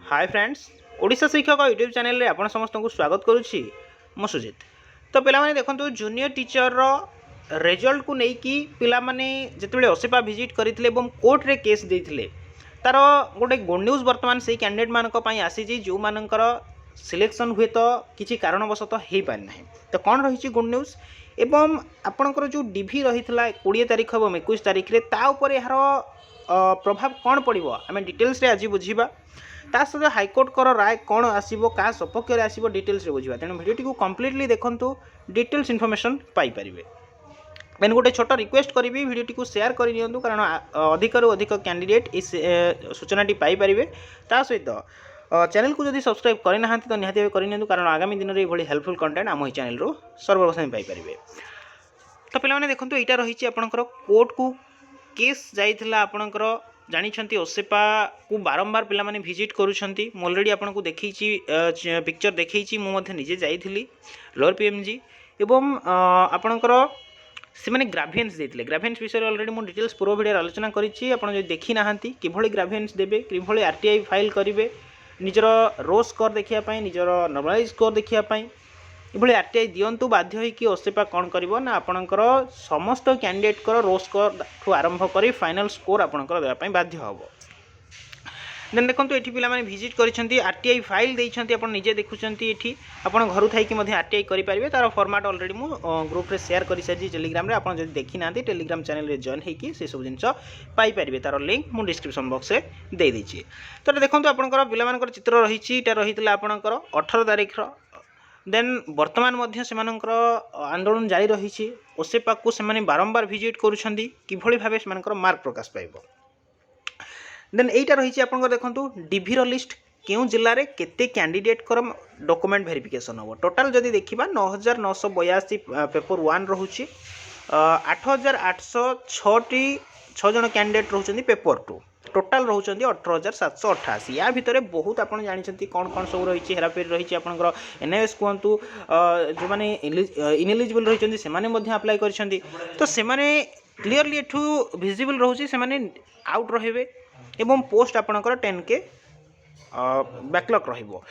Hi friends Odisha शिक्षक YouTube channel रे आपण समस्त को स्वागत करुच्ची मो सुजित। तो पिला देखो जूनियर टीचर रो रिजल्ट को लेकिन पिला जिते ओसेपा विजिट करते कोर्ट रे केस देते तार गोटे गुड न्यूज बर्तमान से कैंडिडेट मानी आसी जो मानकर सिलेक्शन हुए तो किसी कारणवशत हो पारिना। तो कौन रही गुड न्यूज एवं आपणकर जो डिभी रही 20 तारीख और 21 तारीख रे ता उपर यार प्रभाव कौन पड़ो आम डिटेल्स रे आज बुझा ता सहित हाइकोर्ट कर राय कौन आसो क्या सपक्ष आसो डिटेल्स बुझा। तेणु भिडियोटी को कम्प्लीटली देखूँ डिटेल्स इनफर्मेशन पाइपर। मैंने गोटे छोट रिक्वेस्ट करी भिडियोटी को शेयर कर दिंतु कारण अधिकरू अधिक कैंडिडेट इस सूचनाटी पाइपर। ता सहित चैनल को जब सब्सक्राइब करना तो निहाती भाव कर कारण आगामी दिन में ये हेल्पफुल कंटेंट आम चैनल रू सर्वप्रथम पाइपर। तो पे देखो यहाँ रही आपंकर कोर्ट को केस जाइला आपणकर जानी ओसेपा को बारंबार पिला माने विजिट करुँच ऑलरेडी आपको देखी पिक्चर देखी मुझे निजे जाइली लोअर पीएमजी एवं आपणकर से मैंने ग्राभियंस देते ग्राभियंस विषय ऑलरेडी मुझे डिटेल्स पूर्व भिडियो आलोचना करी आप देखी ना कि ग्राभियंस देवे कि आरटीआई फाइल करेंगे निजर रो स्कोर देखापी निजर नॉर्मलाइज स्कोर देखापी ये आरटीआई दिंतु बाध्य कि ओसेपा कौन कर आपणकर समस्त कैंडिडेट रो स्कोर ठू आरंभ कर फाइनल स्कोर आपणकर देवाई बाध्य हम। देन देखो ये पे विजिट कर आरटीआई फाइल देते आप निजे देखुं ये आप घर थी आरटीआई करेंगे तार फॉर्मेट ऑलरेडी मु ग्रुप रे शेयर कर सारी टेलीग्राम आप देखी ना टेलीग्राम चैनल रे जॉइन होगी से सब जिन पाइपर तार लिंक मुझे डिस्क्रिप्शन बॉक्स में दे देछि। तो देखो आपंकर पिला चित्र रही रही आपंकर 18 तारीख देन वर्तमान से आंदोलन जारी रही ओसेपा को से बारंबार विजिट करी भाव से मार्क प्रकाश पाइब। देन यहीटा रही आप देखो डिभीर लिस्ट क्यों जिले में केते कैंडिडेट डॉक्यूमेंट वेरिफिकेशन हम टोटाल जदि देखा 9982 पेपर 1 रोचे 8806 जन कैंडिडेट रोचे पेपर 2 टोटाल रोचे 18788 या भितर बहुत आप जानते कौन कौन सब रही हेराफेरी रही आपंकर एनआईएस कहतु जो मैंने इनएलिजिबल रही से अप्लाई कर तो से क्लीयरली एठू विजिबल रोचे से आउट रहे एवं पोस्ट आपणकर 10K बैकलॉग रहिबो।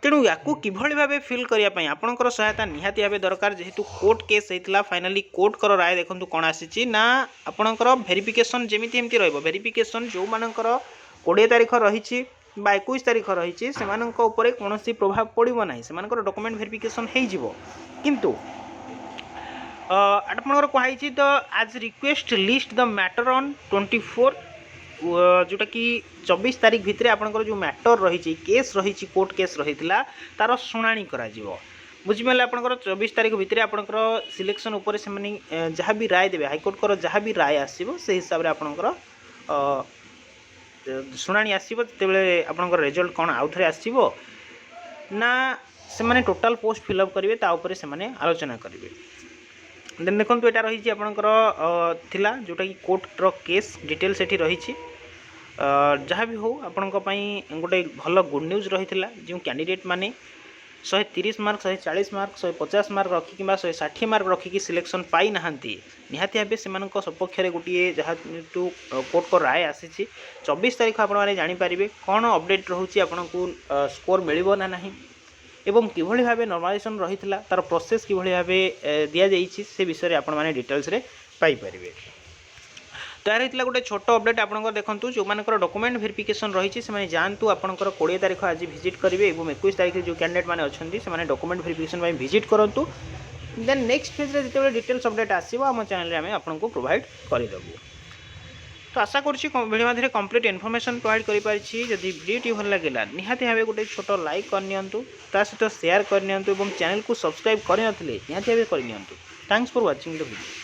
तेणु या किभली भाव फिल करने आपणकर सहायता निहाती भाव दरकार जेहेतु कोर्ट केस होता फाइनाली कोर्ट कर राय देखो कौन आसी ना आपणकर वेरिफिकेशन जमीती एमती रहिबो वेरिफिकेशन जो मानकर 20 तारीख रही 21 तारीख रही से कौन प्रभाव पड़ो ना से डॉक्यूमेंट वेरिफिकेशन हो किंतु आपणकर कहुई द आज request list the matter on 24 जोटा कि 24 तारीख भितर आपंकर जो मैटर रही केस रही कोर्ट केस रही तार शुणाणी करा बुझिपारे आपंकर 24 तारीख भितर आपंकर सिलेक्शन उपर से जहाँ भी राय देवे हाइकोर्ट कर जहाँ भी राय आसो से हिसाब से आपंकर शुणाणी आसो जिते आपंकर रिजल्ट कौन आउ थे आसो ना से टोटाल पोस्ट फिलअप करेंगे तापर से आलोचना करेंगे। देन देखो यहाँ रही आपंकर थिला जोटा कि कोर्टर केस डिटेल्स एटी रही जहाँ भी हो आपण गोटे भल गुड न्यूज रही जो कैंडिडेट माने 130 मार्क 140 मार्क 150 मार्क रखिक 160 मार्क रखिक सिलेक्शन पाई ना निहाती भाव से सपक्ष गोटे जहाँ कोर्ट को राय आसी 24 तारीख आपने जानीपारे कौन अपडेट रोचे आपन को स्कोर मिल ना नहीं एवं किभली भाव नॉर्मलाइजेशन रही तार प्रोसेस किभली भाव दि जाइए से विषय आप डिटेल्स रे पाइपर। तो यार होता गोटे छोट अपडेट आप देखो जो मानकर डॉक्यूमेंट वेरिफिकेशन रही से जातु आपंकर 20 तारीख आज विजिट करेंगे और 21 तारीख जो कैंडिडेट मैंने अच्छे से डॉक्यूमेंट वेरिफिकेशन विजिट करूँ। देन नेक्स्ट फेज जो डिटेल्स अपडेट आसो आम चैनल में आपको प्रोवाइड करदेबू। तो आशा करुँची भिडियो मध्य कंप्लीट इनफॉरमेशन प्रोवाइड करी भिडियोटी भल लगे निहाती भाव गोटे छोट लाइक करनी सहित शेयर करनी चैनल को सब्सक्राइब करनी निहाती भाव करनी। Thanks for watching the video.